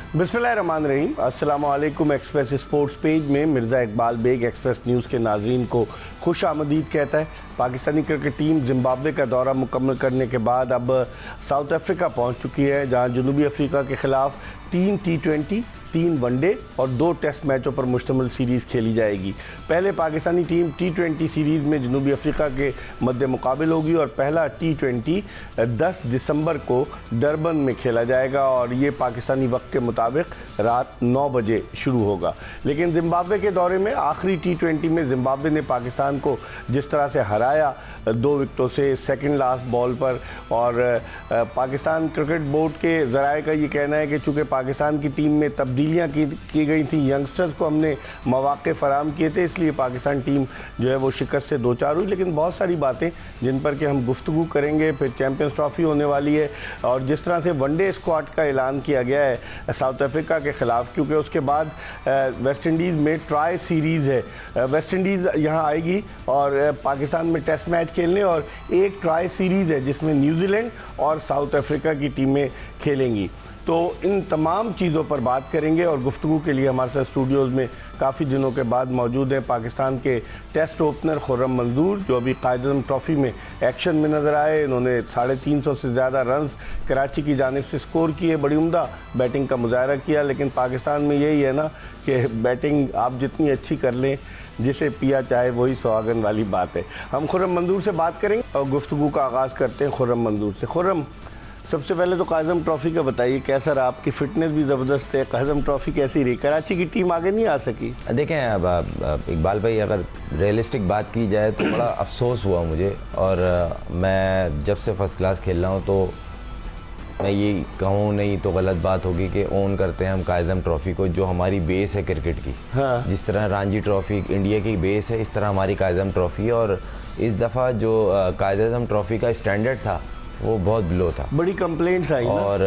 बिस्मिल्लाहिर्रहमानिर्रहीम। अस्सलाम वालेकुम। एक्सप्रेस स्पोर्ट्स पेज में मिर्ज़ा इकबाल बेग एक्सप्रेस न्यूज़ के नाज़रीन को खुश आमदीद कहता है। पाकिस्तानी क्रिकेट टीम जिम्बाब्वे का दौरा मुकम्मल करने के बाद अब साउथ अफ्रीका पहुंच चुकी है, जहां जनूबी अफ्रीका के ख़िलाफ़ 3 T20, 3 वनडे और 2 टेस्ट मैचों पर मुश्तमिल सीरीज़ खेली जाएगी। पहले पाकिस्तानी टीम T20 सीरीज़ में जनूबी अफ्रीका के मद्दे मुकाबिल होगी और पहला T20 10 दिसंबर को डरबन में खेला जाएगा और ये पाकिस्तानी वक्त के मुताबिक रात 9 बजे शुरू होगा। लेकिन जिम्बाब्वे के दौरे में आखिरी T20 में जिम्बाब्वे ने पाकिस्तान को जिस तरह से हराया 2 विकेटों से सेकंड लास्ट बॉल पर, और पाकिस्तान क्रिकेट बोर्ड के ज़राए का ये कहना है कि चूँकि पाकिस्तान की टीम में तब्दीलियाँ की गई थी, यंगस्टर्स को हमने मौक़े फ़राहम किए थे, इसलिए पाकिस्तान टीम जो है वो शिकस्त से दो चार हुई। लेकिन बहुत सारी बातें जिन पर कि हम गुफ्तगू करेंगे। फिर चैम्पियंस ट्रॉफ़ी होने वाली है और जिस तरह से वनडे स्क्वाड का ऐलान किया गया है साउथ अफ्रीका के ख़िलाफ़, क्योंकि उसके बाद वेस्ट इंडीज़ में ट्राई सीरीज़ है। वेस्ट इंडीज़ यहाँ आएगी और पाकिस्तान में टेस्ट मैच खेलने, और एक ट्राई सीरीज़ है जिसमें न्यूजीलैंड और साउथ अफ्रीका की टीमें खेलेंगी। तो इन तमाम चीज़ों पर बात करेंगे और गुफ्तगू के लिए हमारे साथ स्टूडियोज़ में काफ़ी दिनों के बाद मौजूद हैं पाकिस्तान के टेस्ट ओपनर खुर्रम मंजूर, जो अभी कायद-ए-आज़म ट्रॉफ़ी में एक्शन में नज़र आए। इन्होंने 350 से ज़्यादा रन्स कराची की जानिब से स्कोर किए, बड़ी उम्दा बैटिंग का मुजाहरा किया। लेकिन पाकिस्तान में यही है ना कि बैटिंग आप जितनी अच्छी कर लें, जिसे पिया चाहे वही सुहागन वाली बात है। हम खुर्रम मंजूर से बात करेंगे और गुफ्तगू का आगाज़ करते हैं खुर्रम मंजूर से। खुर्रम, सबसे पहले तो कायद-ए-आज़म ट्रॉफ़ी का बताइए, कैसा रहा? आपकी फ़िटनेस भी ज़बरदस्त है। कायद-ए-आज़म ट्रॉफ़ी कैसी रही? कराची की टीम आगे नहीं आ सकी। देखें, अब इकबाल भाई, अगर रियलिस्टिक बात की जाए तो बड़ा अफसोस हुआ मुझे, और मैं जब से फ़र्स्ट क्लास खेल रहा हूँ तो मैं ये कहूँ नहीं तो गलत बात होगी कि ओन करते हैं हम कायद-ए-आज़म ट्रॉफ़ी को, जो हमारी बेस है क्रिकेट की। हाँ। जिस तरह रणजी ट्रॉफ़ी इंडिया की बेस है, इस तरह हमारी कायद-ए-आज़म ट्रॉफ़ी है। और इस दफ़ा जो कायद-ए-आज़म ट्रॉफ़ी का स्टैंडर्ड था वो बहुत बिलो था। बड़ी कंप्लेंट्स आई और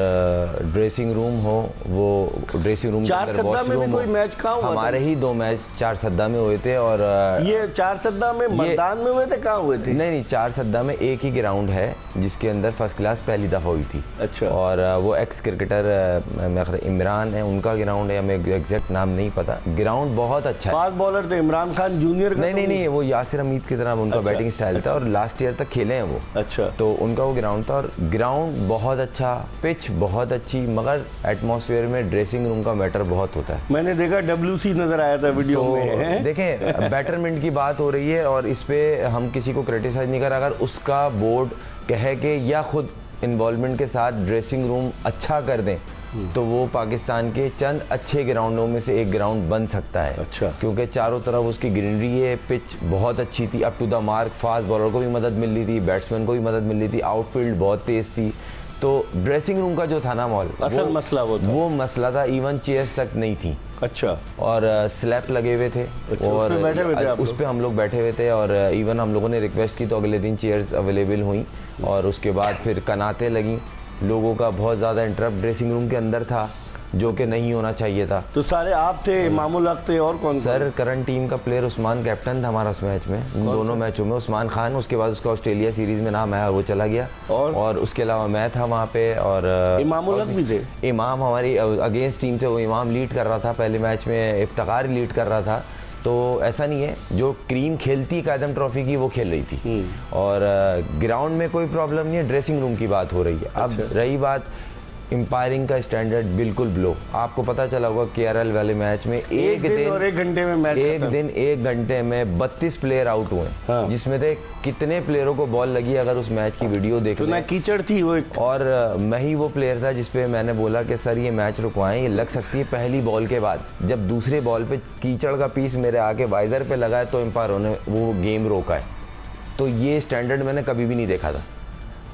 ड्रेसिंग रूम हो, वो ड्रेसिंग रूम चार सद्दा में भी कोई मैच कहाँ हुआ? हमारे ही 2 मैच 4 सद्दा में हुए थे। और ये 4 सद्दा में मैदान में हुए थे? कहाँ हुए थे? नहीं, 4 सद्दा में एक ही ग्राउंड है जिसके अंदर फर्स्ट क्लास पहली दफ़ा हुई थी। अच्छा। और वो एक्स क्रिकेटर इमरान है, उनका ग्राउंड है, हमें एग्जैक्ट नाम नहीं पता। ग्राउंड बहुत अच्छा है। फास्ट बॉलर थे इमरान खान जूनियर? नहीं, वो यासिर हमीद की तरह उनका बैटिंग स्टाइल था, और लास्ट ईयर तक खेले हैं वो। अच्छा। तो उनका वो ग्राउंड था, और ग्राउंड बहुत अच्छा, पिच बहुत अच्छी, मगर एटमॉस्फेयर में ड्रेसिंग रूम का मैटर बहुत होता है। मैंने देखा WC नजर आया था वीडियो में। देखें, बेटरमेंट की बात हो रही है और इस पे हम किसी को क्रिटिसाइज नहीं कर रहा। अगर उसका बोर्ड कहे कि या खुद इन्वॉल्वमेंट के साथ ड्रेसिंग रूम अच्छा कर दें तो वो पाकिस्तान के चंद अच्छे ग्राउंडों में से एक ग्राउंड बन सकता है। अच्छा। क्योंकि चारों तरफ उसकी ग्रीनरी है, पिच बहुत अच्छी थी, up to the mark, fast bowler को भी मदद मिल रही थी, बैट्समैन को भी मदद मिल रही थी, आउटफील्ड बहुत तेज़ थी। तो ड्रेसिंग रूम का जो था ना मॉल, असल मसला वो मसला था। इवन चेयर्स तक नहीं थी। अच्छा। और स्लैब लगे हुए थे। अच्छा, और उस पे हम लोग बैठे हुए थे, और इवन हम लोगों ने रिक्वेस्ट की तो अगले दिन चेयर्स अवेलेबल हुई, और उसके बाद फिर कनातें लगी। लोगों का बहुत ज़्यादा इंटरप्ट ड्रेसिंग रूम के अंदर था, जो कि नहीं होना चाहिए था। तो सारे आप थे, इमामुल हक थे, और कौन? सर, करंट टीम का प्लेयर उस्मान कैप्टन था हमारा उस मैच में, इन दोनों मैचों में। उस्मान खान, उसके बाद उसका ऑस्ट्रेलिया सीरीज़ में नाम आया, वो चला गया। और उसके अलावा मैं था वहाँ पे, और इमामुल हक भी थे। इमाम हमारी अगेंस्ट टीम से वो इमाम लीड कर रहा था पहले मैच में, इफ्तिखार लीड कर रहा था। तो ऐसा नहीं है, जो क्रीम खेलती कायद-ए-आज़म ट्रॉफ़ी की वो खेल रही थी। और ग्राउंड में कोई प्रॉब्लम नहीं है, ड्रेसिंग रूम की बात हो रही है। अब रही बात एम्पायरिंग का स्टैंडर्ड, बिल्कुल ब्लो। आपको पता चला होगा KRL वाले मैच में एक दिन और 1 घंटे में मैच, एक घंटे में 32 प्लेयर आउट हुए। हाँ। जिसमें थे कितने प्लेयरों को बॉल लगी, अगर उस मैच की वीडियो देखें तो कीचड़ थी वो। और मैं ही वो प्लेयर था जिसपे मैंने बोला कि सर ये मैच रुकवाएं, ये लग सकती है पहली बॉल के बाद। जब दूसरे बॉल पे कीचड़ का पीस मेरे आके वाइजर पे लगा है तो एम्पायर ने वो गेम रोका है। तो ये स्टैंडर्ड मैंने कभी भी नहीं देखा था,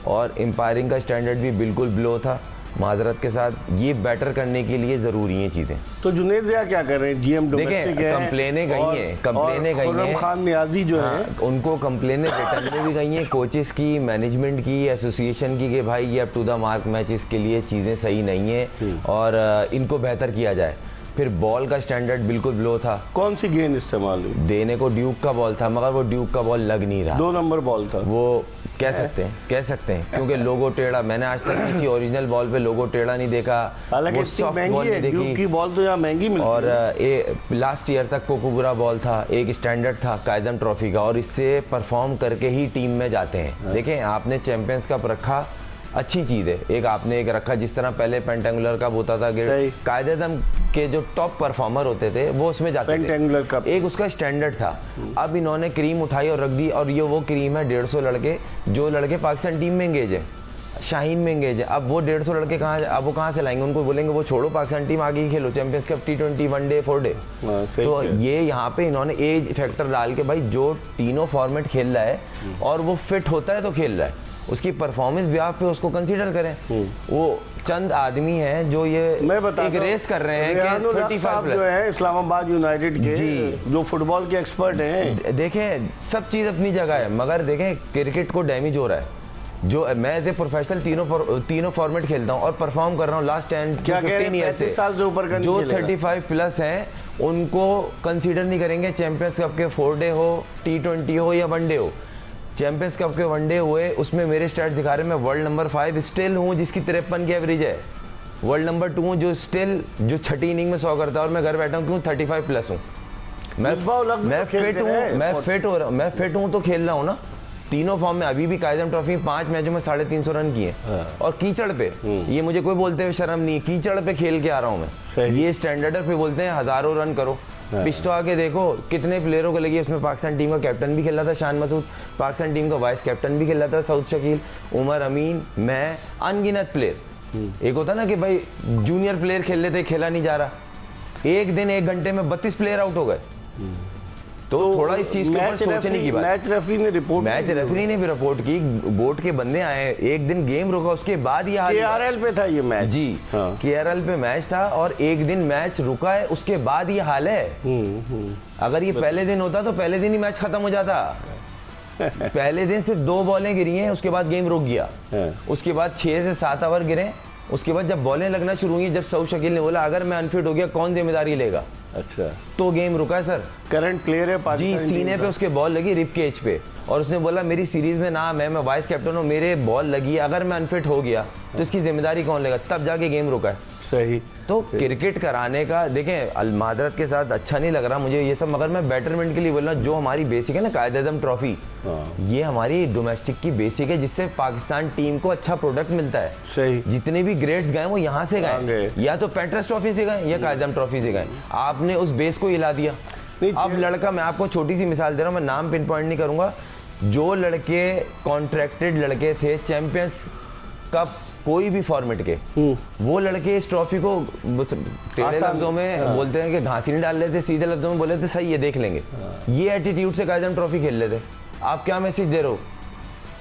और एम्पायरिंग का स्टैंडर्ड भी बिल्कुल ब्लो था। माजरत के साथ, ये बेटर करने के लिए ज़रूरी हैं चीज़ें। तो जुनेद ज़िया क्या कर रहे हैं? GM डोमेस्टिक है, कंप्लेनें गई हैं, खुर्रम खान नियाजी जो है उनको कंप्लेनें रिटर्न में भी गई हैं, कोचेस की, मैनेजमेंट की, एसोसिएशन की, कि भाई ये up to the mark matches के लिए चीज़ें सही नहीं हैं और इनको बेहतर किया जाए। फिर बॉल का स्टैंडर्ड बिल्कुल ब्लो था। कौन सी गेंद इस्तेमाल हुई? देने को ड्यूक का बॉल था, मगर वो ड्यूक का बॉल लग नहीं रहा, 2 नंबर बॉल था। वो कह सकते हैं क्योंकि लोगो टेढ़ा, मैंने आज तक किसी ओरिजिनल बॉल पे लोगो टेढ़ा नहीं देखा। हालांकि सॉफ्ट बॉल नहीं देखी, की बॉल तो यहाँ महंगी मिलती और लास्ट ईयर तक कोकोबुरा बॉल था, एक स्टैंडर्ड था कायदम ट्रॉफी का, और इससे परफॉर्म करके ही टीम में जाते हैं। देखें, आपने चैंपियंस कप रखा, अच्छी चीज़ है, एक आपने एक रखा जिस तरह पहले पेंटेंगुलर कप होता था, कायदेदम के जो टॉप परफॉर्मर होते थे वो उसमें जाते पेंटेंगुलर कप, एक उसका स्टैंडर्ड था। अब इन्होंने क्रीम उठाई और रख दी, और ये वो क्रीम है 150 लड़के, जो लड़के पाकिस्तान टीम में एंगेज है, शाहीन में एंगेज है। अब वो 150 लड़के कहाँ से लाएंगे? उनको बोलेंगे वो छोड़ो, पाकिस्तान टीम आगे ही खेलो, champions cup, T20, one day, 4 day. तो ये यहाँ पे इन्होंने एज फैक्टर डाल के, भाई जो तीनों फॉर्मेट खेल रहा है और वो फिट होता है तो खेल रहा है, उसकी परफॉर्मेंस भी आप पे उसको कंसीडर करें। वो चंद आदमी हैं जो ये एक रेस कर रहे हैं कि 35 जो है इस्लामाबाद यूनाइटेड के जो फुटबॉल के एक्सपर्ट हैं। देखें, सब चीज़ अपनी जगह है, मगर देखें क्रिकेट को डैमेज हो रहा है। जो मैं एज ए प्रोफेशनल तीनों फॉर्मेट खेलता हूँ और परफॉर्म कर रहा हूँ लास्ट 10-15 ईयर से, साल से ऊपर का जो 35 प्लस हैं उनको कंसीडर नहीं करेंगे। चैंपियंस कप के 4 डे हो, T20 हो या वनडे हो, चैंपियंस कप के वनडे हुए, उसमें मेरे स्टैट्स दिखा रहे हैं, मैं वर्ल्ड नंबर 5 स्टिल हूँ जिसकी 53 की एवरेज है, वर्ल्ड नंबर 2 हूँ जो स्टिल जो छठी इनिंग में 100 करता है, और मैं घर बैठा हूँ क्यों 35 प्लस हूँ। मैं फिट हूँ तो खेल रहा हूँ ना तीनों फॉर्म में। अभी भी कायदम ट्रॉफी 5 मैचों में 350 रन किए, और कीचड़ पे, ये मुझे कोई बोलते हुए शर्म नहीं है, कीचड़ पे खेल के आ रहा हूँ मैं। ये स्टैंडर्ड पे बोलते हैं हजारों रन करो। पिच तो आके देखो कितने प्लेयरों को लगी, उसमें पाकिस्तान टीम का कैप्टन भी खेला था शान मसूद, पाकिस्तान टीम का वाइस कैप्टन भी खेला था सऊद शकील, उमर अमीन, मैं, अनगिनत प्लेयर। एक होता ना कि भाई जूनियर प्लेयर खेल लेते, खेला नहीं जा रहा, एक दिन 1 घंटे में 32 प्लेयर आउट हो गए। तो थोड़ा इस चीज के ऊपर सोचने की बात। मैच रेफरी ने भी रिपोर्ट की, बोर्ड के बंदे आए, एक दिन गेम रुका, उसके बाद ये KRL पे था ये मैच जी, KRL पे मैच था और एक दिन मैच रुका है, उसके बाद ये हाल है। अगर ये पहले दिन होता तो पहले दिन ही मैच खत्म हो जाता। पहले दिन सिर्फ 2 बॉलें गिरी हैं, उसके बाद गेम रुक गया, उसके बाद 6 से 7 ओवर गिरे, उसके बाद जब बॉलें लगना शुरू हुई, जब सऊद शकील ने बोला अगर मैं अनफिट हो गया कौन जिम्मेदारी लेगा, अच्छा, तो गेम रुका है सर। करंट प्लेयर है पाकिस्तान जी, सीने पे उसके बॉल लगी, रिब केज पे, और उसने बोला मेरी सीरीज में नाम है, मैं वाइस कैप्टन हूँ, मेरे बॉल लगी, अगर मैं अनफिट हो गया तो इसकी जिम्मेदारी कौन लेगा, तब जाके गेम रुका है। सही। तो क्रिकेट कराने का, देखें माजरत के साथ अच्छा नहीं लग रहा मुझे ये सब, मगर मैं बेटरमेंट के लिए बोल रहा हूँ। जो हमारी बेसिक है ना कायद-ए-आज़म ट्रॉफी, ये हमारी डोमेस्टिक की बेसिक है, जिससे पाकिस्तान टीम को अच्छा प्रोडक्ट मिलता है। सही। जितने भी ग्रेड्स गए वो यहाँ से गए, या तो पेट्रस ट्रॉफी से गए या कायद-ए-आज़म ट्रॉफी से गए। आपने उस बेस को हिला दिया। अब लड़का, मैं आपको छोटी सी मिसाल दे रहा हूँ, मैं नाम पिन पॉइंट नहीं करूंगा, जो लड़के कॉन्ट्रैक्टेड लड़के थे चैंपियंस कप कोई भी फॉर्मेट के, वो लड़के इस ट्रॉफी को टेढ़े लफ्जों में बोलते हैं कि घासी नहीं डाल लेते, सीधे लफ्जों में बोले थे सही है देख लेंगे। ये एटीट्यूड से कायद-ए-आज़म ट्रॉफी खेल लेते। आप क्या मैसेज दे रहे हो?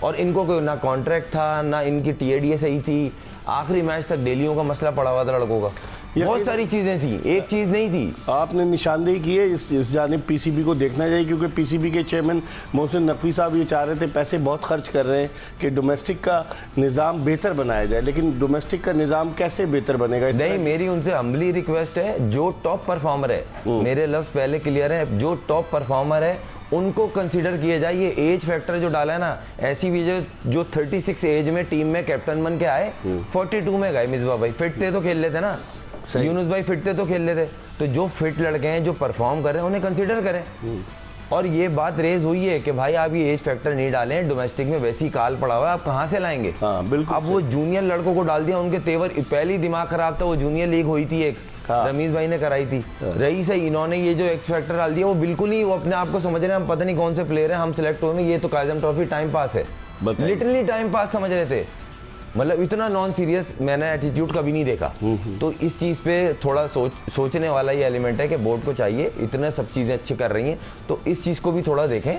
और इनको कोई ना कॉन्ट्रैक्ट था, ना इनकी TADA सही थी, आखिरी मैच तक डेलियों का मसला पड़ा हुआ था लड़कों का, बहुत सारी चीजें थी, एक चीज नहीं थी। आपने निशानदेही की है, इस जानिब PCB को देखना चाहिए, क्योंकि PCB के चेयरमैन मोहसिन नकवी साहब ये चाह रहे थे, पैसे बहुत खर्च कर रहे हैं कि डोमेस्टिक का निज़ाम बेहतर बनाया जाए, लेकिन डोमेस्टिक का निज़ाम कैसे बेहतर बनेगा? नहीं, मेरी उनसे हम्बली रिक्वेस्ट है, जो टॉप परफॉर्मर है, मेरे लफ्ज पहले क्लियर है, जो टॉप परफॉर्मर है उनको कंसीडर किया जाए। ये एज फैक्टर जो डाला है ना, ऐसी भी जो 36 एज में टीम में कैप्टन बन के आए, 42 में गए, मिसबा भाई फिट थे तो खेल लेते ना, यूनुस भाई फिट थे तो खेल लेते। तो जो फिट लड़के हैं जो परफॉर्म कर रहे हैं उन्हें कंसीडर करें। और ये बात रेज हुई है कि भाई आप ये एज फैक्टर नहीं डालें, डोमेस्टिक में वैसी काल पड़ा हुआ है, आप कहाँ से लाएंगे? अब वो जूनियर लड़कों को डाल दिया, उनके तेवर, पहले दिमाग खराब था। वो जूनियर लीग हुई थी एक, रमीज भाई ने कराई थी, रही सही, इन्होंने ये जो एक्स फैक्टर डाल दिया, वो बिल्कुल ही, वो अपने आप को समझ रहे हैं हम पता नहीं कौन से प्लेयर हैं, हम सिलेक्ट हुए, ये तो कायद-ए-आज़म ट्रॉफी टाइम पास है, लिटरली टाइम पास समझ रहे थे। मतलब इतना नॉन सीरियस मैंने एटीट्यूड कभी नहीं देखा। तो इस चीज़ पे थोड़ा सोचने वाला ये एलिमेंट है कि बोर्ड को चाहिए, इतने सब चीज़ें अच्छी कर रही हैं तो इस चीज़ को भी थोड़ा देखें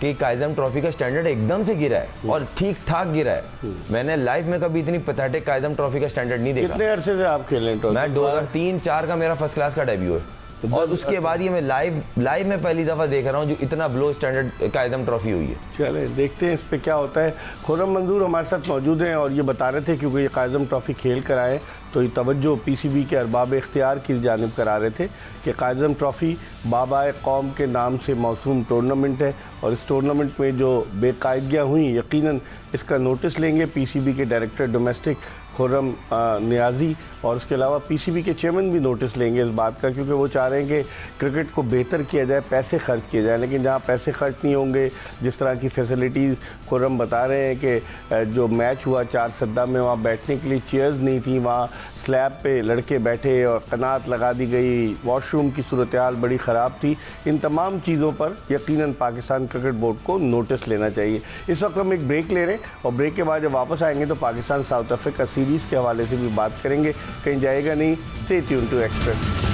कि कायद-ए-आज़म ट्रॉफी का स्टैंडर्ड एकदम से गिरा है और ठीक ठाक गिरा है। मैंने लाइफ में कभी इतनी पैथेटिक कायद-ए-आज़म ट्रॉफी का स्टैंडर्ड नहीं देखा। कितने अरसे से आप खेल रहे हैं? मैं 2003-04 का मेरा फर्स्ट क्लास का डेब्यू है, और उसके बाद ये मैं लाइव में पहली दफ़ा देख रहा हूँ जो इतना ब्लो स्टैंडर्ड कायद-ए-आज़म ट्रॉफी हुई है। चले देखते हैं इस पे क्या होता है। खुर्रम मंजूर हमारे साथ मौजूद हैं और ये बता रहे थे, क्योंकि ये कायद-ए-आज़म ट्रॉफी खेल कर आए तो ये तवज्जो PCB के अरबाब इख्तियार की जानिब करा रहे थे कि कायद-ए-आज़म ट्रॉफी बाबाए कौम के नाम से मौसूम टूर्नामेंट है और इस टूर्नामेंट में जो बेकायदगियाँ हुई यकीनन इसका नोटिस लेंगे पीसीबी के डायरेक्टर डोमेस्टिक खुर्रम नियाज़ी और उसके अलावा पीसीबी के चेयरमैन भी नोटिस लेंगे इस बात का, क्योंकि वो चाह रहे हैं कि क्रिकेट को बेहतर किया जाए, पैसे खर्च किए जाए। लेकिन जहाँ पैसे खर्च नहीं होंगे, जिस तरह की फैसिलिटीज़ खुर्रम बता रहे हैं कि जो मैच हुआ 4 सद्दा में वहाँ बैठने के लिए चेयर्स नहीं थी, वहाँ स्लैब पे लड़के बैठे और कनात लगा दी गई, वॉशरूम की सूरत हाल बड़ी ख़राब थी। इन तमाम चीज़ों पर यकीनन पाकिस्तान क्रिकेट बोर्ड को नोटिस लेना चाहिए। इस वक्त हम एक ब्रेक ले रहे हैं और ब्रेक के बाद जब वापस आएंगे तो पाकिस्तान साउथ अफ्रीका सीरीज़ के हवाले से भी बात करेंगे। कहीं जाएगा नहीं, stay tune to Express.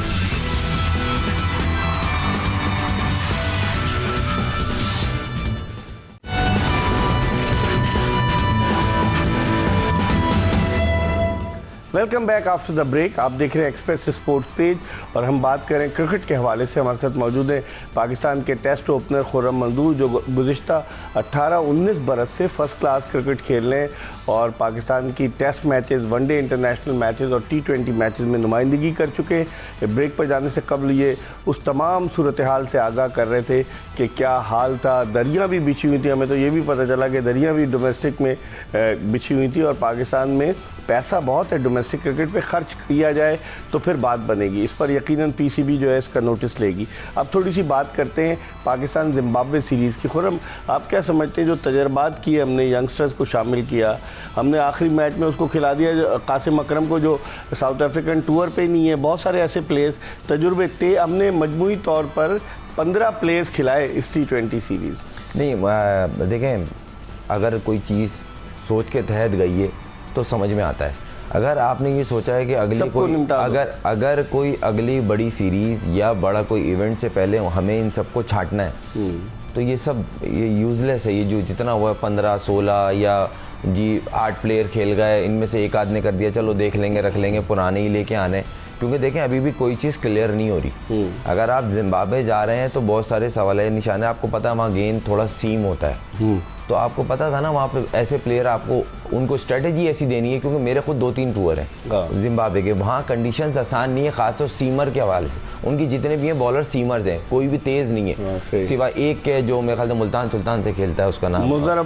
Welcome back after the break. आप देख रहे हैं एक्सप्रेस स्पोर्ट्स पेज और हम बात करें क्रिकेट के हवाले से। हमारे साथ मौजूद हैं पाकिस्तान के टेस्ट ओपनर खुर्रम मंजूर, जो गुज़िश्ता 18-19 बरस से फ़र्स्ट क्लास क्रिकेट खेल रहे हैं और पाकिस्तान की test matches, one day international matches और T20 मैचेस में नुमाइंदगी कर चुके हैं। ब्रेक पर जाने से कबल ये उस तमाम सूरत हाल से आगाह कर रहे थे कि क्या हाल था। दरियाँ भी बिछी हुई थी, हमें तो ये भी पता चला कि दरियाँ भी डोमेस्टिक में बिछी हुई थी और पाकिस्तान में पैसा बहुत है, डोमेस्टिक क्रिकेट पे खर्च किया जाए तो फिर बात बनेगी। इस पर यकीनन पीसीबी जो है इसका नोटिस लेगी। अब थोड़ी सी बात करते हैं पाकिस्तान जिम्बाब्वे सीरीज़ की। खुर्रम, आप क्या समझते हैं जो तजर्बात किए हमने, यंगस्टर्स को शामिल किया हमने, आखिरी मैच में उसको खिला दिया कासिम अकरम को जो साउथ अफ्रीकन टूर पे नहीं है, बहुत सारे ऐसे प्लेयर्स तजुर्बे थे, हमने मजमूई तौर पर 15 प्लेयर्स खिलाए इस T20 सीरीज़। नहीं, देखें, अगर कोई चीज़ सोच के तहत गई है तो समझ में आता है। अगर आपने ये सोचा है कि अगर कोई अगली बड़ी सीरीज़ या बड़ा कोई इवेंट से पहले हमें इन सबको छांटना है तो ये यूज़लेस है। ये जो जितना हुआ 15-16 या जी 8 प्लेयर खेल गए, इनमें से एक आध ने कर दिया, चलो देख लेंगे, रख लेंगे, पुराने ही लेके आने। क्योंकि देखें अभी भी कोई चीज़ क्लियर नहीं हो रही। अगर आप जिम्बाब्वे जा रहे हैं तो बहुत सारे सवाल है, निशान है। आपको पता है वहाँ गेंद थोड़ा सीम होता है, तो आपको पता था ना वहाँ पे ऐसे प्लेयर, आपको उनको स्ट्रेटेजी ऐसी देनी है। क्योंकि मेरे खुद 2-3 टूर हैं जिम्बाब्वे के, वहाँ कंडीशंस आसान नहीं है, खासतौर सीमर के हवाले से। उनकी जितने भी हैं बॉलर सीमर्स हैं, कोई भी तेज़ नहीं है सिवाय एक के जो मेरे ख्याल से मुल्तान सुल्तान से खेलता है, उसका नाम मुज़र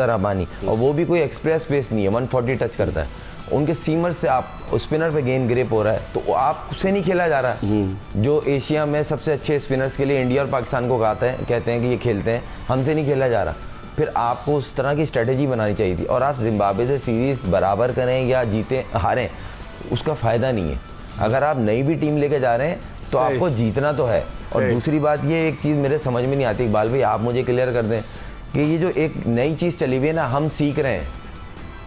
अबानी, और वो भी कोई एक्सप्रेस पेस नहीं है, 140 टच करता है। उनके सीमर से आप स्पिनर पे गेंद ग्रिप हो रहा है तो आप उससे नहीं खेला जा रहा है। जो एशिया में सबसे अच्छे स्पिनर्स के लिए इंडिया और पाकिस्तान को कहते हैं कि ये खेलते हैं, हमसे नहीं खेला जा रहा। फिर आपको उस तरह की स्ट्रेटेजी बनानी चाहिए थी। और आप जिम्बाब्वे से सीरीज़ बराबर करें या जीतें हारें, उसका फ़ायदा नहीं है। अगर आप नई भी टीम लेके जा रहे हैं तो आपको जीतना तो है। और दूसरी बात ये एक चीज़ मेरे समझ में नहीं आती, इकबाल भाई आप मुझे क्लियर कर दें कि ये जो एक नई चीज़ चली हुई है ना, हम सीख रहे हैं,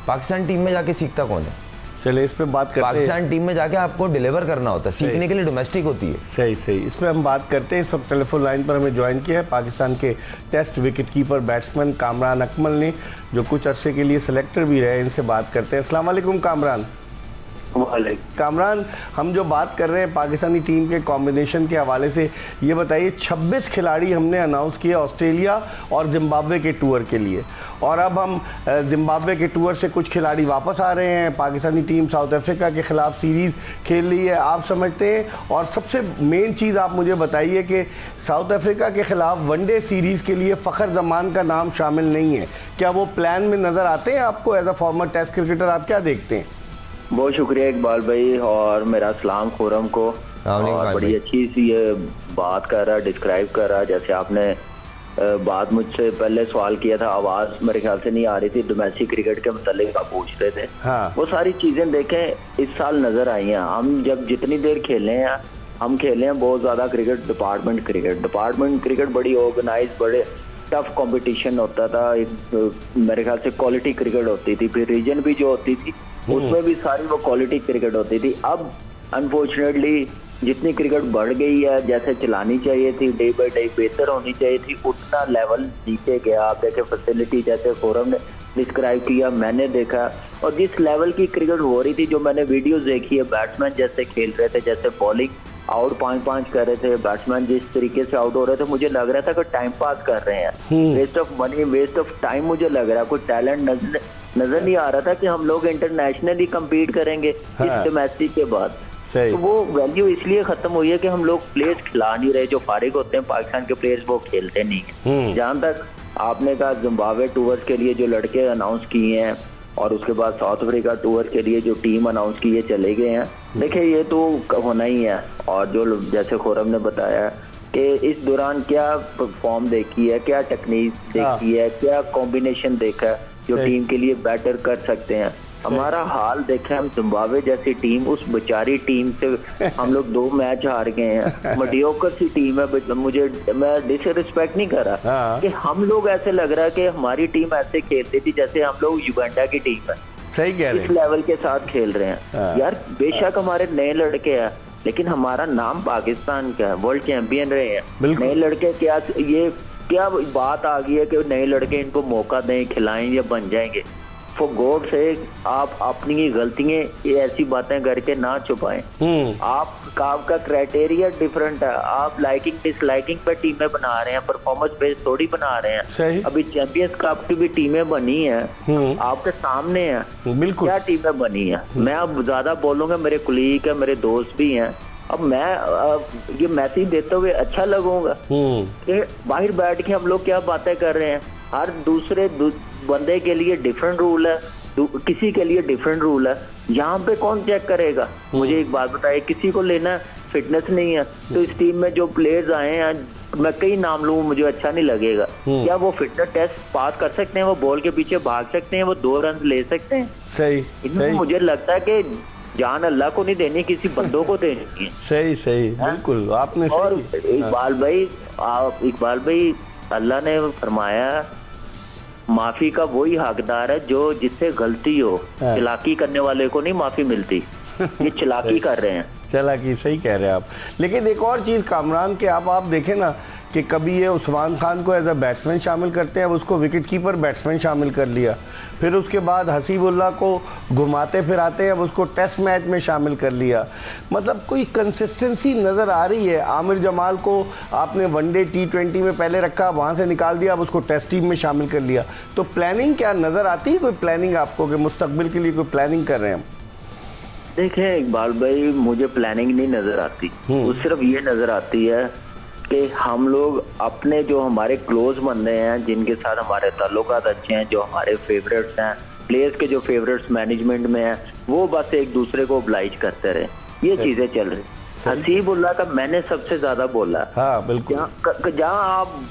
पाकिस्तान टीम में जाके सीखता कौन है? चले इस पे बात करते हैं। पाकिस्तान टीम में जाके आपको डिलीवर करना होता है, सीखने के लिए डोमेस्टिक होती है। सही इस पे हम बात करते हैं। इस वक्त टेलीफोन लाइन पर हमें ज्वाइन किया है पाकिस्तान के test wicketkeeper batsman Kamran Akmal ने, जो कुछ अरसे के लिए सिलेक्टर भी रहे। इनसे बात करते हैं। अस्सलाम वालेकुम कामरान। कामरान, हम जो बात कर रहे हैं पाकिस्तानी टीम के कॉम्बिनेशन के हवाले से, ये बताइए 26 खिलाड़ी हमने अनाउंस किए ऑस्ट्रेलिया और जिम्बाब्वे के टूर के लिए, और अब हम जिम्बाब्वे के टूर से कुछ खिलाड़ी वापस आ रहे हैं। पाकिस्तानी टीम साउथ अफ्रीका के ख़िलाफ़ सीरीज़ खेल रही है, आप समझते हैं? और सबसे मेन चीज़ आप मुझे बताइए कि साउथ अफ्रीका के ख़िलाफ़ वनडे सीरीज़ के लिए फ़खर जमान का नाम शामिल नहीं है, क्या वो प्लान में नज़र आते हैं आपको? As a former test cricketer आप क्या देखते हैं? बहुत शुक्रिया इकबाल भाई, और मेरा सलाम खुर्रम को। और बड़ी अच्छी सी ये बात कर रहा, डिस्क्राइब कर रहा। जैसे आपने बात मुझसे पहले सवाल किया था, आवाज़ मेरे ख्याल से नहीं आ रही थी, डोमेस्टिक क्रिकेट के मतलब आप पूछ रहे थे। हाँ। वो सारी चीज़ें देखें इस साल नज़र आई हैं। हम जब जितनी देर खेले हैं, हम खेले हैं बहुत ज़्यादा क्रिकेट, डिपार्टमेंट क्रिकेट बड़ी ऑर्गेनाइज, बड़े टफ कंपटीशन होता था। मेरे ख्याल से क्वालिटी क्रिकेट होती थी। फिर रीजन भी जो होती थी उसमें भी सारी वो क्वालिटी क्रिकेट होती थी। अब अनफॉर्चुनेटली जितनी क्रिकेट बढ़ गई है, जैसे चलानी चाहिए थी, डे बाई डे बेहतर होनी चाहिए थी, उतना लेवल नीचे गया। आप देखें फैसिलिटी, जैसे फोरम ने डिस्क्राइब किया, मैंने देखा, और जिस लेवल की क्रिकेट हो रही थी, जो मैंने वीडियोस देखी है, बैट्समैन जैसे खेल रहे थे, जैसे बॉलिंग आउट 5-5 कर रहे थे, बैट्समैन जिस तरीके से आउट हो रहे थे, मुझे लग रहा था कि टाइम पास कर रहे हैं। Waste of money, waste of time मुझे लग रहा है। कोई टैलेंट नजर नहीं आ रहा था कि हम लोग इंटरनेशनली कम्पीट करेंगे इस डोमेस्टिक के बाद। सही। तो वो वैल्यू इसलिए खत्म हुई है कि हम लोग प्लेयर्स खिला नहीं रहे, जो फारिग होते हैं पाकिस्तान के प्लेयर्स वो खेलते नहीं है। जहाँ तक आपने कहा जिम्बाब्वे टूर्स के लिए जो लड़के अनाउंस किए हैं और उसके बाद साउथ अफ्रीका टूर के लिए जो टीम अनाउंस की ये चले गए हैं, देखिए ये तो होना ही है। और जो जैसे खुरम ने बताया कि इस दौरान क्या फॉर्म देखी है, क्या टेक्निक देखी है, क्या कॉम्बिनेशन देखा है जो टीम के लिए बेटर कर सकते हैं। हमारा हाल देखें, हम जिम्बाब्वे जैसी टीम, उस बेचारी टीम से हम लोग 2 मैच हार गए हैं। मडियोकर सी टीम है। मैं डिसरिस्पेक्ट नहीं कर रहा कि हम लोग ऐसे लग रहा है कि हमारी टीम ऐसे खेलती थी जैसे हम लोग युगांडा की टीम है। सही कह रहे हैं। इस लेवल के साथ खेल रहे हैं यार। बेशक हमारे नए लड़के हैं, लेकिन हमारा नाम पाकिस्तान का है, वर्ल्ड चैंपियन रहे हैं नए लड़के। क्या बात आ गई है कि नए लड़के इनको मौका दें, खिलाएं या बन जाएंगे। फॉर गॉड से आप अपनी गलतियां ऐसी बातें करके ना छुपाएं। आपका क्राइटेरिया डिफरेंट है। आप लाइकिंग डिसलाइकिंग पे टीमें बना रहे हैं, परफॉर्मेंस बेस्ड थोड़ी बना रहे हैं। अभी चैंपियंस कप की भी टीमें बनी हैं, आपके सामने है बिल्कुल क्या टीमें बनी है। मैं अब ज्यादा बोलूंगा, मेरे कुलीग है, मेरे दोस्त भी हैं। अब मैं ये मैसेज देते हुए अच्छा लगूंगा कि बाहर बैठ के हम लोग क्या बातें कर रहे हैं। हर दूसरे बंदे के लिए डिफरेंट रूल है, किसी के लिए डिफरेंट रूल है। यहाँ पे कौन चेक करेगा? मुझे एक बात बताइए, किसी को लेना फिटनेस नहीं है तो इस टीम में जो प्लेयर्स आए हैं, मैं कई नाम लूँ, मुझे अच्छा नहीं लगेगा। क्या वो फिटनेस टेस्ट पास कर सकते हैं? वो बॉल के पीछे भाग सकते हैं? वो 2 रन ले सकते हैं? सही। मुझे लगता है कि जान अल्लाह को नहीं देनी, किसी बंदों को देनी है। सही बिल्कुल आपने। और इकबाल भाई अल्लाह ने फरमाया माफी का वही हकदार है जो जिससे गलती हो। चालाकी करने वाले को नहीं माफी मिलती। ये चालाकी कर रहे हैं। चालाकी, सही कह रहे हैं आप। लेकिन एक और चीज़ कामरान के आप देखें ना कि कभी ये उस्मान खान को एज अ बैट्समैन शामिल करते हैं, अब उसको विकेट कीपर बैट्समैन शामिल कर लिया। फिर उसके बाद हसीबुल्लाह को घुमाते फिराते हैं, अब उसको टेस्ट मैच में शामिल कर लिया। मतलब कोई कंसिस्टेंसी नज़र आ रही है। आमिर जमाल को आपने वनडे T20 में पहले रखा, वहाँ से निकाल दिया, अब उसको टेस्ट टीम में शामिल कर लिया। तो प्लानिंग क्या नज़र आती है? कोई प्लानिंग आपको कि मुस्तकबिल के लिए कोई प्लानिंग कर रहे हैं हम? देखें इकबाल भाई, मुझे प्लानिंग नहीं नज़र आती। वो सिर्फ ये नज़र आती है कि हम लोग अपने जो हमारे क्लोज बंदे हैं, जिनके साथ हमारे ताल्लुकात अच्छे हैं, जो हमारे फेवरेट्स हैं, प्लेयर्स के जो फेवरेट्स मैनेजमेंट में हैं, वो बस एक दूसरे को ऑब्लाइज करते रहे। ये चीजें चल रही। हसीबुल्लाह का मैंने सबसे ज्यादा बोला। बिल्कुल। जहाँ आप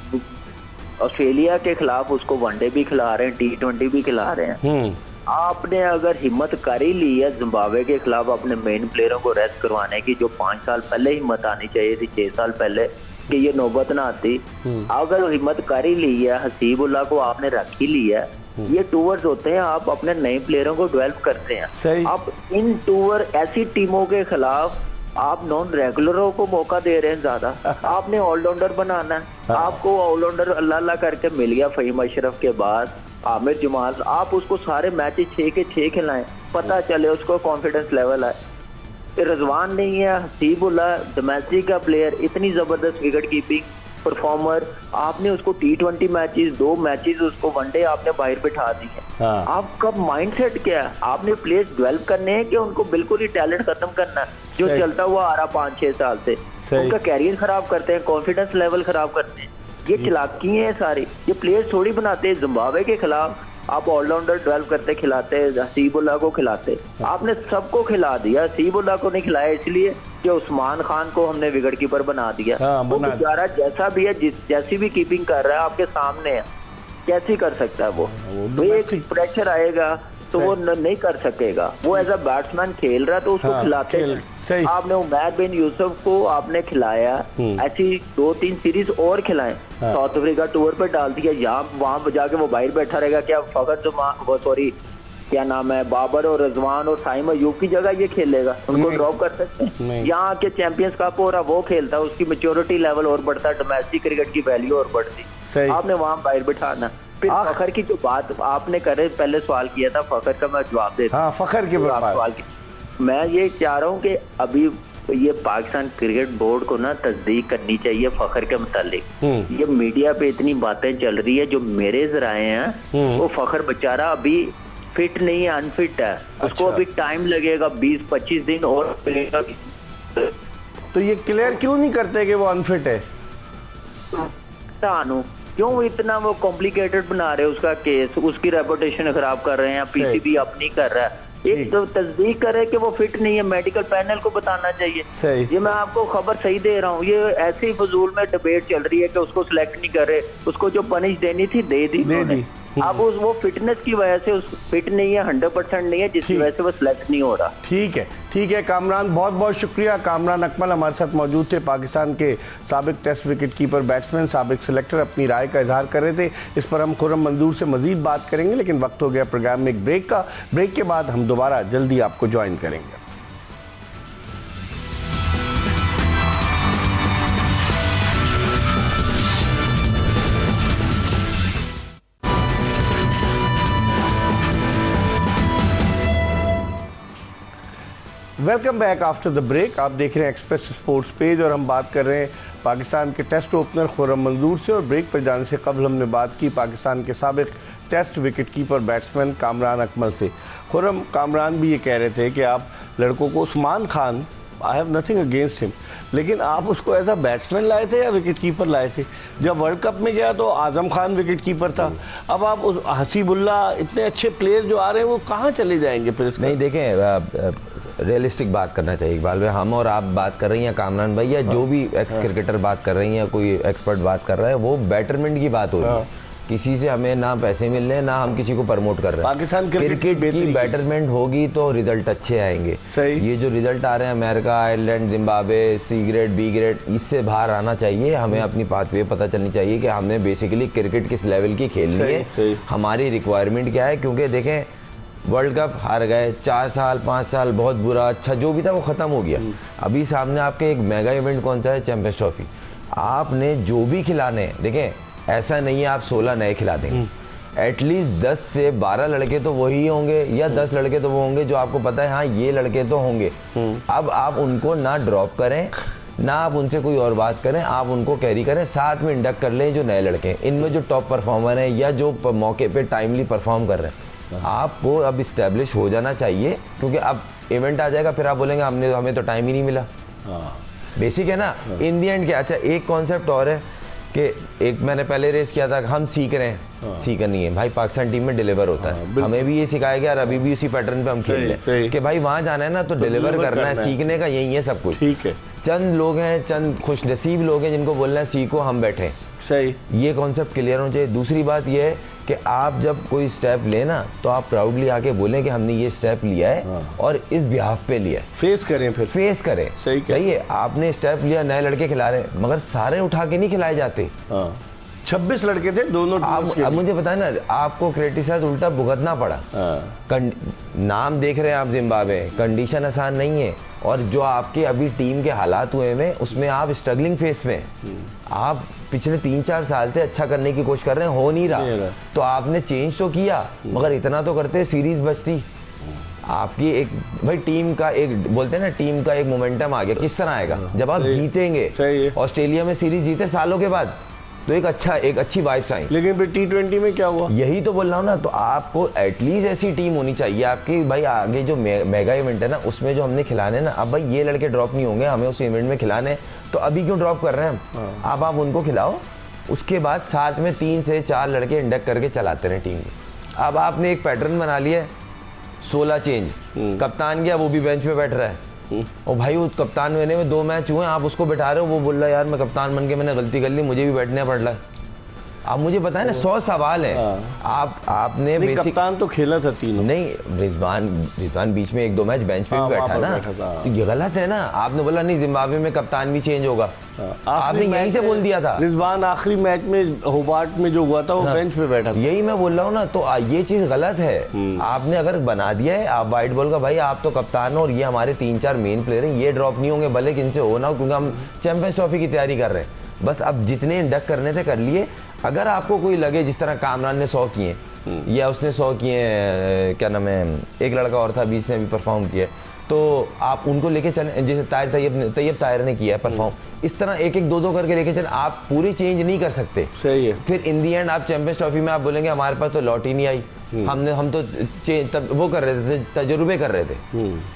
ऑस्ट्रेलिया के खिलाफ उसको वनडे भी खिला रहे हैं, T20 भी खिला रहे हैं, आपने अगर हिम्मत कर ही ली है जिम्बाब्वे के खिलाफ अपने मेन प्लेयरों को रेस्ट करवाने की, जो 5 साल पहले हिम्मत आनी चाहिए थी, 6 साल पहले, कि ये नौबत ना आती। अगर हिम्मत कर ही ली है, हसीबुल्लाह को आपने रख ही लिया है। ये टूर्स होते हैं, आप अपने नए प्लेयरों को डेवलप करते हैं। आप इन टूर ऐसी टीमों के खिलाफ आप नॉन रेगुलरों को मौका दे रहे हैं ज्यादा। आपने ऑलराउंडर बनाना है। आपको ऑलराउंडर अल्लाह अल्लाह करके मिल गया फहीम अशरफ के बाद, आमिर जमाल। आप उसको सारे मैचेस 6 के 6 खिलाएं, पता चले उसको कॉन्फिडेंस लेवल है। रिजवान नहीं है, हसीबुल्लाह डोमेस्टिक का प्लेयर, इतनी जबरदस्त विकेट कीपिंग परफॉर्मर, आपने उसको T20 मैचेस 2 मैचेस उसको वनडे आपने बाहर बिठा दी है। आपका माइंडसेट क्या है? आपने प्लेयर्स डेवलप करने हैं कि उनको बिल्कुल ही टैलेंट खत्म करना है जो चलता हुआ आ रहा 5-6 साल से? उनका कैरियर खराब करते हैं, कॉन्फिडेंस लेवल खराब करते हैं। ये चालाकी है सारी। ये प्लेयर्स थोड़ी बनाते हैं। जिम्बाब्वे के खिलाफ आप ऑलराउंडर डेवलप करते खिलाते, हसीबुल्लाह को खिलाते, आपने सबको खिला दिया। हसीबुल्लाह को नहीं खिलाया इसलिए कि उस्मान खान को हमने विकेट कीपर बना दिया। वो बेचारा जैसा भी है, जैसी भी कीपिंग कर रहा है आपके सामने है, कैसे कर सकता है वो एक प्रेशर आएगा तो वो नहीं कर सकेगा। वो एज अ बैट्समैन खेल रहा है तो उसको खिलाते हैं। आपने उमैर बिन यूसुफ को आपने खिलाया, ऐसी 2-3 सीरीज और खिलाएं। साउथ अफ्रीका टूर पे डाल दिया, यहाँ वहां जाके वो बाहर बैठा रहेगा क्या? क्या नाम है, बाबर और रिजवान और साइम अयूब की जगह ये खेलेगा? उनको ड्रॉप कर सकते हैं। यहाँ के चैंपियंस कप हो रहा, वो खेलता है, उसकी मेच्योरिटी लेवल और बढ़ता, डोमेस्टिक क्रिकेट की वैल्यू और बढ़ती। आपने वहाँ बाहर बिठाना। फिर फखर की जो बात आपने करे, पहले सवाल किया था फखर का, मैं जवाब देता हूँ। फखर के सवाल मैं ये चाह रहा हूँ कि अभी ये पाकिस्तान क्रिकेट बोर्ड को ना तस्दीक करनी चाहिए फखर के मुतालिक। ये मीडिया पे इतनी बातें चल रही है, जो मेरे जराए हैं वो फखर बेचारा अभी फिट नहीं है, अनफिट है। उसको अभी टाइम लगेगा, 20-25 दिन और तो ये क्लियर क्यों नहीं करते कि वो अनफिट है? तानू क्यों इतना वो कॉम्प्लिकेटेड बना रहे हैं उसका केस, उसकी रेपुटेशन खराब कर रहे हैं, पीसीबी अपनी कर रहा है। एक तो तस्दीक करे कि वो फिट नहीं है, मेडिकल पैनल को बताना चाहिए। सही। ये मैं आपको खबर सही दे रहा हूँ, ये ऐसे ही फजूल में डिबेट चल रही है कि उसको सिलेक्ट नहीं कर रहे, उसको जो पनिश देनी थी दे दी उन्होंने। अब वो फिटनेस की वजह से उस फिट नहीं है, 100% नहीं है, जिसकी वजह से वो सिलेक्ट नहीं हो रहा। ठीक है कामरान, बहुत बहुत शुक्रिया। कामरान अकमल हमारे साथ मौजूद थे, पाकिस्तान के साबिक टेस्ट विकेट कीपर, बैट्समैन, साबिक सिलेक्टर, अपनी राय का इजहार कर रहे थे। इस पर हम खुर्रम मंजूर से मजीद बात करेंगे, लेकिन वक्त हो गया प्रोग्राम में एक ब्रेक का। ब्रेक के बाद हम दोबारा जल्दी आपको ज्वाइन करेंगे। Welcome back after the break. आप देख रहे हैं एक्सप्रेस स्पोर्ट्स पेज और हम बात कर रहे हैं पाकिस्तान के टेस्ट ओपनर खुर्रम मंजूर से। और ब्रेक पर जाने से कबल हमने बात की पाकिस्तान के साबिक test wicketkeeper, batsman Kamran Akmal से। खुर्रम, कामरान भी ये कह रहे थे कि आप लड़कों को, Usman Khan, I have nothing against him, लेकिन आप उसको एज अ बैट्समैन लाए थे या विकेट कीपर लाए थे? जब वर्ल्ड कप में गया तो आजम खान विकेट कीपर था, अब आप उस हसीबुल्ला, इतने अच्छे प्लेयर जो आ रहे हैं वो कहाँ चले जाएंगे फिर? नहीं, देखें, रियलिस्टिक बात करना चाहिए इकबाल भाई। हम और आप बात कर रही हैं, कामरान भाई या जो भी एक्स क्रिकेटर बात कर रही हैं, कोई एक्सपर्ट बात कर रहा है, वो बेटरमेंट की बात हो रही है। किसी से हमें ना पैसे मिल रहे हैं, ना हम किसी को प्रमोट कर रहे हैं। पाकिस्तान क्रिकेट की बेटरमेंट होगी तो रिजल्ट अच्छे आएंगे। सही। ये जो रिजल्ट आ रहे हैं America, Ireland, Zimbabwe, C grade, B grade, इससे बाहर आना चाहिए। हमें अपनी पाथवे पता चलनी चाहिए कि हमने बेसिकली क्रिकेट किस लेवल की खेलनी है, हमारी रिक्वायरमेंट क्या है। क्योंकि देखें, वर्ल्ड कप हार गए, 4 साल 5 साल बहुत बुरा, अच्छा जो भी था वो ख़त्म हो गया। अभी सामने आपके एक मेगा इवेंट कौन सा है? Champions trophy. आपने जो भी खिलाने, देखें ऐसा नहीं है आप 16 नए खिला देंगे, एटलीस्ट 10 से 12 लड़के तो वही होंगे, या 10 लड़के तो वो होंगे जो आपको पता है हाँ ये लड़के तो होंगे। अब आप उनको ना ड्रॉप करें, ना आप उनसे कोई और बात करें, आप उनको कैरी करें, साथ में इंडक्ट कर लें जो नए लड़के हैं। इनमें जो टॉप परफॉर्मर हैं या जो मौके पे टाइमली परफॉर्म कर रहे हैं, आपको अब इस्टेब्लिश हो जाना चाहिए। क्योंकि अब इवेंट आ जाएगा, फिर आप बोलेंगे हमें तो टाइम ही नहीं मिला। बेसिक है ना। इन दी एंड क्या, अच्छा एक कॉन्सेप्ट और है कि एक मैंने पहले रेस किया था, हम सीख रहे हैं, सीखा नहीं है भाई। पाकिस्तान टीम में डिलीवर होता है, हमें भी ये सिखाया गया और अभी भी उसी पैटर्न पे हम खेल रहे हैं कि भाई वहाँ जाना है ना तो डिलीवर करना है, सीखने का यही है सब कुछ। ठीक है। चंद लोग हैं, चंद खुशनसीब लोग हैं जिनको बोलना है सीखो, हम बैठे। सही। ये कॉन्सेप्ट क्लियर होना चाहिए। दूसरी बात ये है कि आप जब कोई स्टेप लेना तो आप प्राउडली आके बोलें कि हमने ये स्टेप लिया है और इस बिहाफ पे लिया है। फेस करें, फिर फेस करें। सही है, आपने स्टेप लिया, नए लड़के खिला रहे, मगर सारे उठा के नहीं खिलाए जाते। 26 लड़के थे दोनों। अब मुझे बताए ना, आपको क्रिटिसाइज उल्टा भुगतना पड़ा। नाम देख रहे हैं आप, जिम्बाब्वे, कंडीशन आसान नहीं है, और जो आपके अभी टीम के हालात हुए हैं उसमें आप स्ट्रगलिंग फेस में, आप पिछले 3-4 साल से अच्छा करने की कोशिश कर रहे हैं, हो नहीं रहा, तो आपने चेंज तो किया, मगर इतना तो करते सीरीज बचती आपकी। एक भाई टीम का एक बोलते हैं ना, टीम का एक मोमेंटम आ गया। किस तरह आएगा? जब आप जीतेंगे। ऑस्ट्रेलिया में सीरीज जीते सालों के बाद, तो एक अच्छी वाइब्स आई। लेकिन फिर T20 में क्या हुआ? यही तो बोल रहा हूँ ना। तो आपको एटलीस्ट ऐसी टीम होनी चाहिए आपकी, भाई आगे जो मेगा इवेंट है ना उसमें जो हमने खिलाने ना, अब भाई ये लड़के ड्रॉप नहीं होंगे, हमें उस इवेंट में खिलाने, तो अभी क्यों ड्रॉप कर रहे हैं हम? अब आप उनको खिलाओ, उसके बाद साथ में 3 से 4 लड़के इंडक्ट करके चलाते रहे टीम। अब आपने एक पैटर्न बना लिया, 16 चेंज, कप्तान गया वो भी बेंच पे बैठ रहा है, और भाई वो कप्तान बनने में 2 मैच हुए, आप उसको बैठा रहे हो, वो बोल रहा है यार मैं कप्तान बन के मैंने गलती कर ली, मुझे भी बैठना पड़ रहा है। आप मुझे बताएं ना, 100 सवाल है। आपने बेसिक कप्तान तो खेला था तीनों। नहीं, रिजवान बीच में 1-2 मैच बेंच पे भी बैठा ना, तो ये गलत है ना। आपने बोला नहीं जिम्बाब्वे में कप्तान भी चेंज होगा, आपने यहीं से बोल दिया था। रिजवान आखिरी मैच में होबार्ट में जो हुआ था वो बेंच पे बैठा था। यही मैं बोल रहा हूँ ना, तो ये चीज गलत है। आपने अगर बना दिया है आप वाइट बॉल का, भाई आप तो कप्तान हो और ये हमारे 3-4 मेन प्लेयर हैं, ये ड्रॉप नहीं होंगे भले किनसे हो ना, क्योंकि हम चैंपियंस ट्रॉफी की तैयारी कर रहे हैं। बस अब जितने इंडक्ट करने थे कर लिए। अगर आपको कोई लगे जिस तरह कामरान ने 100 किए या उसने 100 किए, क्या नाम है, एक लड़का और था बीच ने भी परफॉर्म किया, तो आप उनको लेके चले, जैसे तैयब ताहिर ने किया परफॉर्म, इस तरह 1-1, 2-2 करके लेके चले। आप पूरी चेंज नहीं कर सकते। सही है। फिर इन दी एंड आप चैंपियंस ट्रॉफी में आप बोलेंगे हमारे पास तो लॉट ही नहीं आई, हम तो वो कर रहे थे, तजुर्बे कर रहे थे।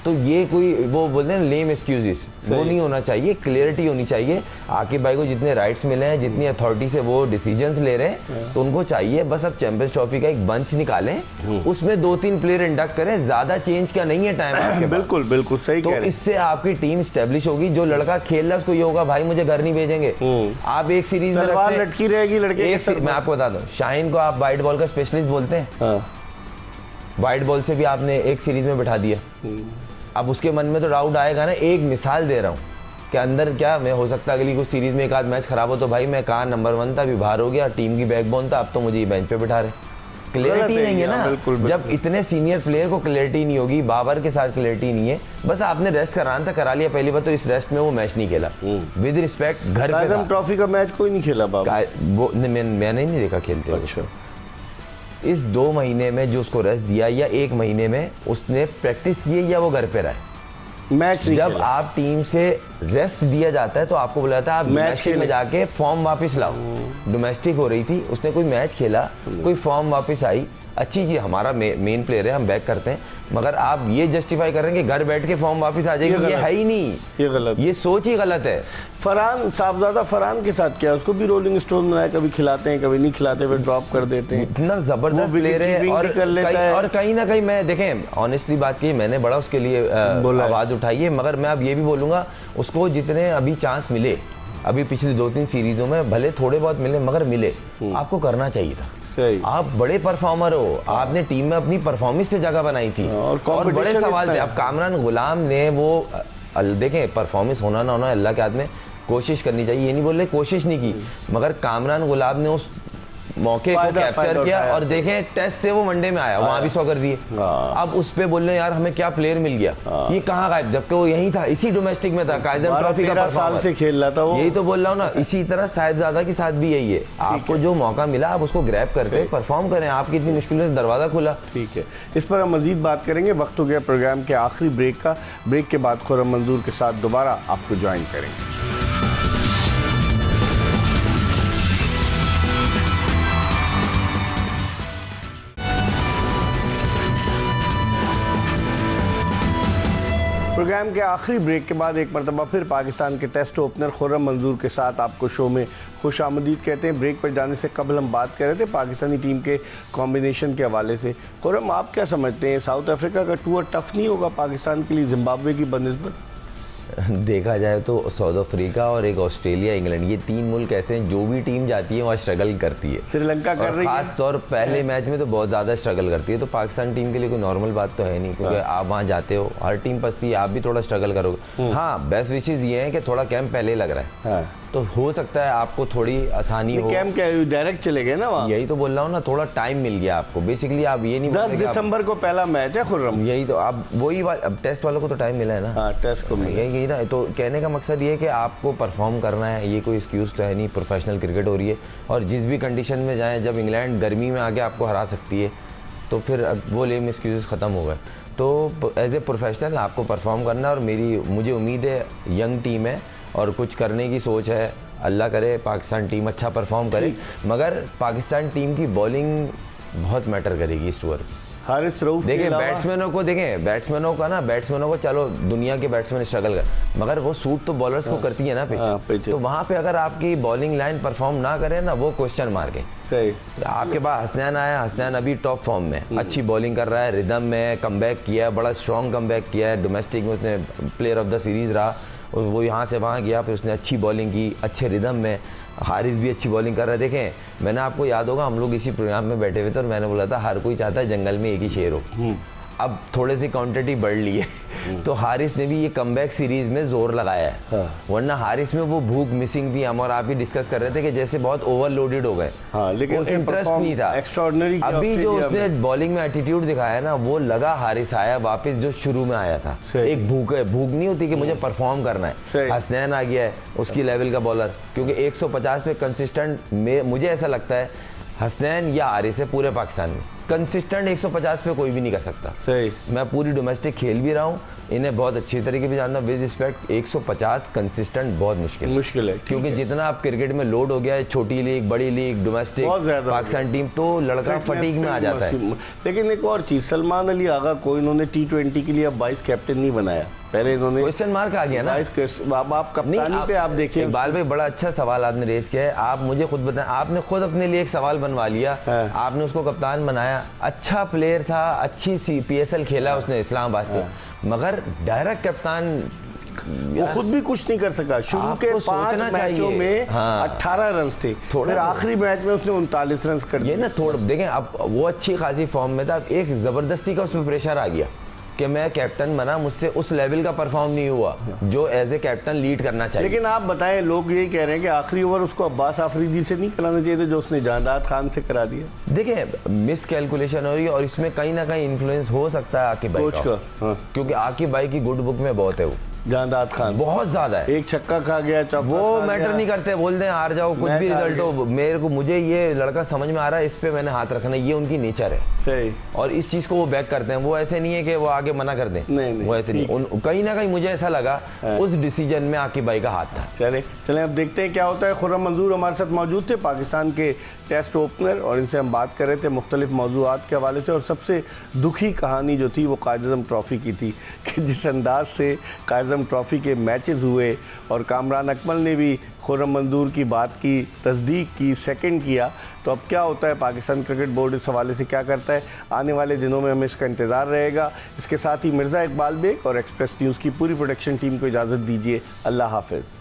तो ये कोई वो बोलते हैं लेम एक्सक्यूजेस, वो नहीं होना चाहिए। क्लियरिटी होनी चाहिए। आकिब भाई को जितने राइट्स मिले हैं, जितनी अथॉरिटी से वो डिसीजंस ले रहे हैं, तो उनको चाहिए बस अब चैंपियंस ट्रॉफी का एक बंच निकालें, उसमें 2-3 प्लेयर इंडक्ट करें, ज्यादा चेंज का नहीं है टाइम। बिल्कुल बिल्कुल सही तो कह रहे हैं। इससे आपकी टीम स्टेब्लिश होगी। जो लड़का खेल रहा है उसको ये होगा भाई मुझे घर नहीं भेजेंगे। आप एक सीरीज में तलवार रखते लटकी रहेगी लड़के के सर पर। मैं आपको बता दूं, शाहीन को आप वाइट बॉल का स्पेशलिस्ट बोलते हैं, वाइट बॉल से भी आपने एक सीरीज में बैठा दिया। अब उसके मन में तो डाउट आएगा ना। एक मिसाल दे रहा हूँ कि अंदर क्या मैं हो सकता है अगली कुछ सीरीज में एक आध मैच खराब हो तो भाई मैं कहाँ नंबर 1 था, अभी बाहर हो गया, टीम की बैकबोन था, अब तो मुझे बेंच पे बिठा रहे। क्लियरिटी नहीं है ना। बिल्कुल, जब इतने सीनियर प्लेयर को क्लियरिटी नहीं होगी, बाबर के साथ क्लियरिटी नहीं है, बस आपने रेस्ट कराना था, करा लिया पहली बार, तो इस रेस्ट में वो मैच नहीं खेला। विद रिस्पेक्ट घर पे था। ट्रॉफी का मैच कोई नहीं खेला बाबर। वो मैंने नहीं देखा खेलते हुए। अच्छा। इस 2 महीने में जो उसको रेस्ट दिया या 1 महीने में उसने प्रैक्टिस की या वो घर पे रहे, मैच नहीं जब खेला। आप टीम से रेस्ट दिया जाता है तो आपको बोला जाता है आप डोमेस्टिक में जाके फॉर्म वापस लाओ। डोमेस्टिक हो रही थी, उसने कोई मैच खेला, कोई फॉर्म वापस आई, अच्छी चीज, हमारा मेन प्लेयर है, हम बैक करते हैं, मगर आप ये जस्टिफाई कर रहे हैं कि घर बैठ के फॉर्म वापस आ जाएगी, ये है ही नहीं। ये गलत, ये सोच ही गलत है। फरहान साहबजादा फरहान के साथ क्या, उसको भी रोलिंग स्टोन बनाया, कभी खिलाते हैं कभी नहीं खिलाते, फिर ड्रॉप कर देते हैं। इतना जबरदस्त प्लेयर है और कहीं ना कहीं मैं देखें ऑनेस्टली बात की, मैंने बड़ा उसके लिए आवाज उठाई है, मगर मैं अब ये भी बोलूंगा उसको जितने अभी चांस मिले, अभी पिछली 2-3 सीरीजों में भले थोड़े बहुत मिले मगर मिले, आपको करना चाहिए था। सही। आप बड़े परफॉर्मर हो, आपने टीम में अपनी परफॉर्मेंस से जगह बनाई थी और बड़े सवाल थे। अब कामरान गुलाम ने वो देखें, परफॉर्मेंस होना ना होना अल्लाह के हाथ में, कोशिश करनी चाहिए, ये नहीं बोल रहे कोशिश नहीं की, मगर कामरान गुलाम ने उस मौके को कैप्चर किया और देखें टेस्ट से वो वनडे में आया, वहां भी 100 कर दिए। अब उस पे बोल रहे यार हमें क्या प्लेयर मिल गया, ये कहाँ गायब, जबकि वो यहीं था, इसी डोमेस्टिक में था, काइजर ट्रॉफी का साल से खेल रहा था वो। यही तो बोल रहा हूँ ना, इसी तरह साहिबजादा के साथ भी यही है, आपको जो मौका मिला आप उसको ग्रैब करके परफॉर्म करें, आपकी इतनी मुश्किल से दरवाजा खुला। ठीक है, इस पर हम मजीद बात करेंगे। वक्त हो गया प्रोग्राम के आखिरी ब्रेक का। ब्रेक के बाद खुर्रम मंजूर के साथ दोबारा आपको ज्वाइन करेंगे। प्रोग्राम के आखिरी ब्रेक के बाद एक मरतबा फिर पाकिस्तान के टेस्ट ओपनर खुर्रम मंजूर के साथ आपको शो में खुश आमदीद कहते हैं। ब्रेक पर जाने से कबल हम बात कर रहे थे पाकिस्तानी टीम के कॉम्बिनेशन के हवाले से। खुर्रम, आप क्या समझते हैं, साउथ अफ्रीका का टूर टफ नहीं होगा पाकिस्तान के लिए जिम्बाब्वे की बनिस्बत? देखा जाए तो साउथ अफ्रीका और एक ऑस्ट्रेलिया, इंग्लैंड, ये 3 मुल्क ऐसे हैं जो भी टीम जाती है वहाँ स्ट्रगल करती है। श्रीलंका कर रही है, खास तौर पहले मैच में तो बहुत ज़्यादा स्ट्रगल करती है, तो पाकिस्तान टीम के लिए कोई नॉर्मल बात तो है नहीं, क्योंकि आप वहाँ जाते हो, हर टीम पसती है, आप भी थोड़ा स्ट्रगल करोगे। हाँ, बेस्ट विशेज़ ये है कि थोड़ा कैंप पहले लग रहा है, तो हो सकता है आपको थोड़ी आसानी हो। कैंप क्या डायरेक्ट चले गए ना वहाँ? यही तो बोल रहा हूँ ना, थोड़ा टाइम मिल गया आपको। बेसिकली आप ये नहीं 10 दिसंबर को पहला मैच है खुर्रम। यही तो आप वही अब टेस्ट वालों को तो टाइम मिला है ना। हाँ, टेस्ट को मिला। यही ना, तो कहने का मकसद ये है कि आपको परफॉर्म करना है, ये कोई एक्सक्यूज़ तो है नहीं, प्रोफेशनल क्रिकेट हो रही है, और जिस भी कंडीशन में जाएँ, जब इंग्लैंड गर्मी में आके आपको हरा सकती है तो फिर वो लेम एक्सक्यूज़ ख़त्म हो गए। तो एज ए प्रोफेशनल आपको परफॉर्म करना है, और मुझे उम्मीद है यंग टीम है और कुछ करने की सोच है, अल्लाह करे पाकिस्तान टीम अच्छा परफॉर्म करे, मगर पाकिस्तान टीम की बॉलिंग बहुत मैटर करेगी इस टूर। हारिस रऊफ देखिए बैट्समैनों को चलो दुनिया के बैट्समैन स्ट्रगल कर, मगर वो सूट तो बॉलर्स को करती है ना पिच, तो वहाँ पे अगर आपकी बॉलिंग लाइन परफॉर्म ना करे ना, वो क्वेश्चन मार्क है। सही। आपके पास हसनैन आया, हसनैन अभी टॉप फॉर्म में, अच्छी बॉलिंग कर रहा है, रिदम में कमबैक किया है, बड़ा स्ट्रॉन्ग कमबैक किया है, डोमेस्टिक में उसने प्लेयर ऑफ द सीरीज़ रहा, वो यहाँ से वहाँ गया, फिर उसने अच्छी बॉलिंग की, अच्छे रिदम में। हारिस भी अच्छी बॉलिंग कर रहा है। देखें, मैंने आपको याद होगा हम लोग इसी प्रोग्राम में बैठे हुए थे और मैंने बोला था हर कोई चाहता है जंगल में एक ही शेर हो। अब थोड़े से क्वांटिटी बढ़ ली है, तो हारिस ने भी ये कमबैक सीरीज में जोर लगाया है, वरना हारिस में वो भूख मिसिंग थी। हम और आप भी डिस्कस कर रहे थे कि जैसे बहुत ओवरलोडेड हो गए, लेकिन इंटरेस्ट नहीं था। एक्स्ट्राऑर्डिनरी अभी जो उसने बॉलिंग में एटीट्यूड दिखाया ना, वो लगा हारिस आया वापस जो शुरू में आया था। एक भूख नहीं होती कि मुझे परफॉर्म करना है। हसनैन आ गया है उसकी लेवल का बॉलर, क्योंकि 150 पे कंसिस्टेंट, मुझे ऐसा लगता है हसनैन या हारिस है पूरे पाकिस्तान में। कंसिस्टेंट 150 पे कोई भी नहीं कर सकता। सही। मैं पूरी डोमेस्टिक खेल भी रहा हूँ, इन्हें बहुत अच्छी तरीके से जानता हूँ, विद रिस्पेक्ट 150 कंसिस्टेंट बहुत मुश्किल है। क्योंकि जितना आप क्रिकेट में लोड हो गया है, छोटी लीग, बड़ी लीग, डोमेस्टिक, पाकिस्तान टीम, तो लड़का फटीग में आ जाता है। लेकिन एक और चीज, सलमान अली आगा को इन्होंने T20 के लिए अब 22 कैप्टन नहीं बनाया, पहले इन्होंने क्वेश्चन मार्क आ गया ना। आप कप्तानी पे आप देखिए। इकबाल भाई बड़ा अच्छा सवाल आपने रेस किया है। आप मुझे खुद बताएं, आपने खुद अपने लिए एक सवाल बनवा लिया, आपने उसको कप्तान बनाया, अच्छा प्लेयर था, अच्छी PSL खेला उसने इस्लामाबाद से, मगर डायरेक्ट कप्तान वो खुद भी कुछ नहीं कर सका। शुरू के 5 मैचों में 18 रन थे, फिर आखिरी मैच में उसने 39 रन कर दिए। ये ना थोड़ा देखें, अब वो अच्छी खासी फॉर्म में था, अब एक ज़बरदस्ती का उसमें प्रेशर आ गया कि मैं कैप्टन बना, मुझसे उस लेवल का परफॉर्म नहीं हुआ जो एज ए कैप्टन लीड करना चाहिए। लेकिन आप बताएं, लोग यही कह रहे हैं कि आखिरी ओवर उसको अब्बास आफरीदी से नहीं कराना चाहिए था जो उसने जांदाद खान से करा दिया। देखिए, मिस कैलकुलेशन हो रही है और इसमें कहीं ना कहीं इन्फ्लुएंस हो सकता है आकिब भाई का, क्योंकि आकिब भाई की गुड बुक में बहुत है वो, जांदाद खान बहुत ज्यादा है। एक छक्का खा गया, वो मैटर नहीं करते, बोल दें हार जाओ, कुछ भी रिजल्ट हो, मुझे ये लड़का समझ में आ रहा है, इस पे मैंने हाथ रखना, ये उनकी नेचर है। सही। और इस चीज को वो बैक करते हैं, वो ऐसे नहीं है कि वो आगे मना कर दें, नहीं, वो ऐसे नहीं। कहीं ना कहीं मुझे ऐसा लगा उस डिसीजन में आकिब भाई का हाथ था। चले अब देखते हैं क्या होता है। खुर्रम मंजूर हमारे साथ मौजूद थे, पाकिस्तान के टेस्ट ओपनर, और इनसे हम बात कर रहे थे मुख्तलिफ मौज़ूआत के हवाले से। और सबसे दुखी कहानी जो थी वो कायद-ए-आज़म ट्रॉफ़ी की थी कि जिस अंदाज से कायद-ए-आज़म ट्रॉफ़ी के मैचेस हुए और कामरान अकमल ने भी खुर्रम मंजूर की बात की तस्दीक की, सेकंड किया, तो अब क्या होता है, पाकिस्तान क्रिकेट बोर्ड इस हवाले से क्या करता है, आने वाले दिनों में हमें इसका इंतज़ार रहेगा। इसके साथ ही मिर्ज़ा इकबाल बेग और एक्सप्रेस न्यूज़ की पूरी प्रोडक्शन टीम को इजाज़त दीजिए। अल्लाह हाफ़िज़।